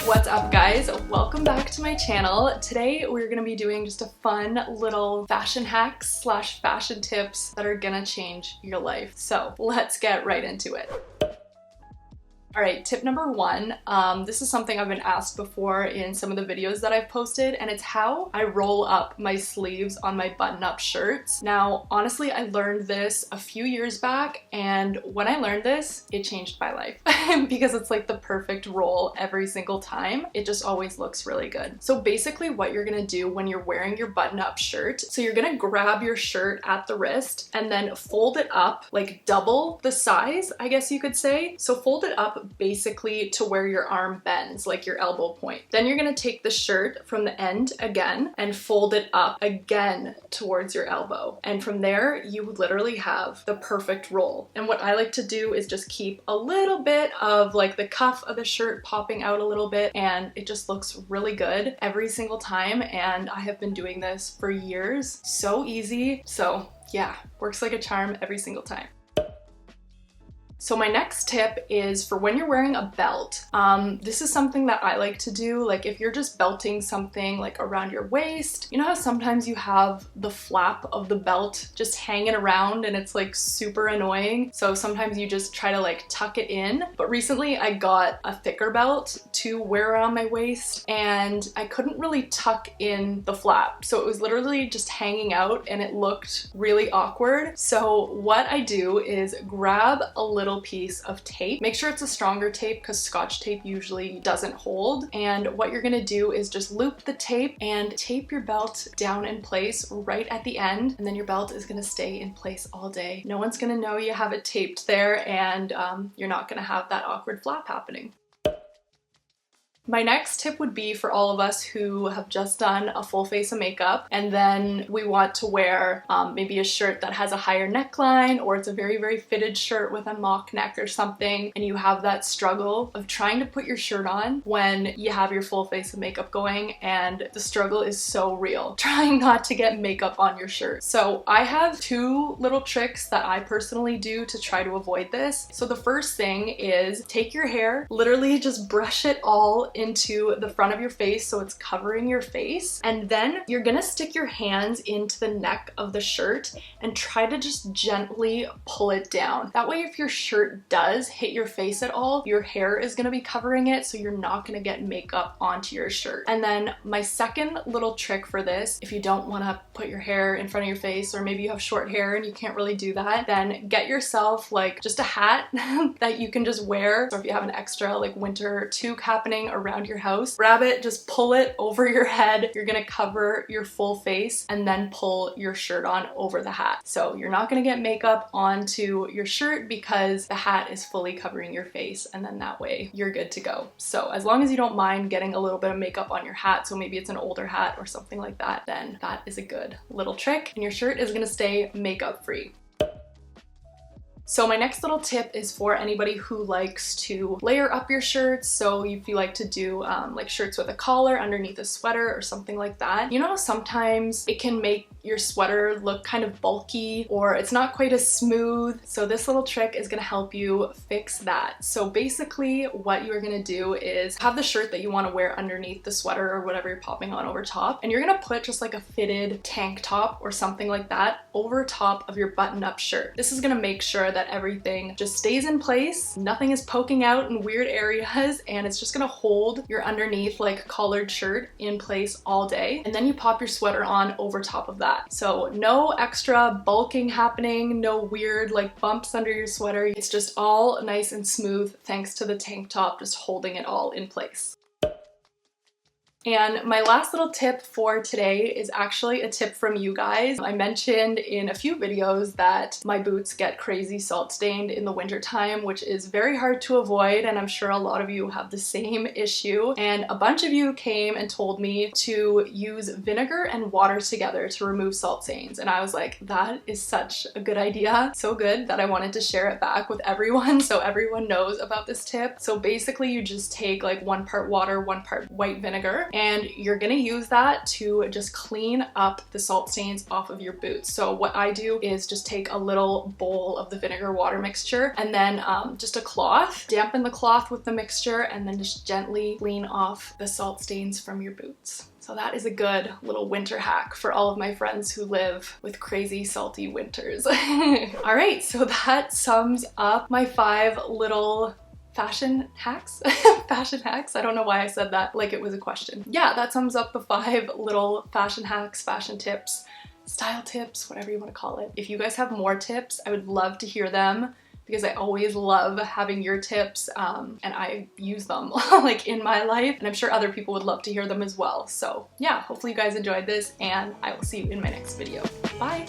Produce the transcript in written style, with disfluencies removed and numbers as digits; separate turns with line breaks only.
What's up guys? Welcome back to my channel. Today we're gonna be doing just a fun little fashion hacks slash fashion tips that are gonna change your life. So let's get right into it. All right, tip number one, this is something I've been asked before in some of the videos that I've posted, and it's how I roll up my sleeves on my button-up shirts. Now, honestly, I learned this a few years back, and when I learned this, it changed my life because it's like the perfect roll every single time. It just always looks really good. So basically what you're gonna do when you're wearing your button-up shirt, so you're gonna grab your shirt at the wrist and then fold it up, like double the size, I guess you could say. So fold it up basically to where your arm bends, like your elbow point. Then you're gonna take the shirt from the end again and fold it up again towards your elbow. And from there, you literally have the perfect roll. And what I like to do is just keep a little bit of like the cuff of the shirt popping out a little bit, and it just looks really good every single time. And I have been doing this for years. So easy. So yeah, works like a charm every single time. So my next tip is for when you're wearing a belt. This is something that I like to do. Like if you're just belting something like around your waist, you know how sometimes you have the flap of the belt just hanging around and it's like super annoying. So sometimes you just try to like tuck it in. But recently I got a thicker belt to wear around my waist and I couldn't really tuck in the flap. So it was literally just hanging out and it looked really awkward. So what I do is grab a little piece of tape. Make sure it's a stronger tape because Scotch tape usually doesn't hold. And what you're gonna do is just loop the tape and tape your belt down in place right at the end. And then your belt is gonna stay in place all day. No one's gonna know you have it taped there, and you're not gonna have that awkward flap happening. My next tip would be for all of us who have just done a full face of makeup and then we want to wear maybe a shirt that has a higher neckline, or it's a very, very fitted shirt with a mock neck or something, and you have that struggle of trying to put your shirt on when you have your full face of makeup going, and the struggle is so real. Trying not to get makeup on your shirt. So I have two little tricks that I personally do to try to avoid this. So the first thing is take your hair, literally just brush it all into the front of your face so it's covering your face, and then you're gonna stick your hands into the neck of the shirt and try to just gently pull it down. That way if your shirt does hit your face at all, your hair is gonna be covering it, so you're not gonna get makeup onto your shirt. And then my second little trick for this, if you don't wanna put your hair in front of your face, or maybe you have short hair and you can't really do that, then get yourself like just a hat that you can just wear. So if you have an extra like winter toque happening around your house, grab it, just pull it over your head. You're gonna cover your full face and then pull your shirt on over the hat. So you're not gonna get makeup onto your shirt because the hat is fully covering your face, and then that way you're good to go. So as long as you don't mind getting a little bit of makeup on your hat, so maybe it's an older hat or something like that, then that is a good little trick and your shirt is gonna stay makeup free. So my next little tip is for anybody who likes to layer up your shirts. So if you like to do like shirts with a collar underneath a sweater or something like that, you know how sometimes it can make your sweater look kind of bulky or it's not quite as smooth. So this little trick is gonna help you fix that. So basically what you're gonna do is have the shirt that you wanna wear underneath the sweater or whatever you're popping on over top, and you're gonna put just like a fitted tank top or something like that over top of your button-up shirt. This is gonna make sure that everything just stays in place, nothing is poking out in weird areas, and it's just gonna hold your underneath like collared shirt in place all day. And then you pop your sweater on over top of that. So no extra bulking happening, no weird like bumps under your sweater. It's just all nice and smooth thanks to the tank top just holding it all in place. And my last little tip for today is actually a tip from you guys. I mentioned in a few videos that my boots get crazy salt stained in the winter time, which is very hard to avoid, and I'm sure a lot of you have the same issue. And a bunch of you came and told me to use vinegar and water together to remove salt stains. And I was like, that is such a good idea. So good that I wanted to share it back with everyone so everyone knows about this tip. So basically you just take like 1 part water, 1 part white vinegar, and you're gonna use that to just clean up the salt stains off of your boots. So what I do is just take a little bowl of the vinegar water mixture and then just a cloth, dampen the cloth with the mixture, and then just gently clean off the salt stains from your boots. So that is a good little winter hack for all of my friends who live with crazy salty winters. All right, so that sums up my 5 little fashion hacks. Fashion hacks? I don't know why I said that like it was a question. Yeah, that sums up the 5 little fashion hacks, fashion tips, style tips, whatever you want to call it. If you guys have more tips, I would love to hear them, because I always love having your tips and I use them like in my life, and I'm sure other people would love to hear them as well. So yeah, hopefully you guys enjoyed this, and I will see you in my next video. Bye!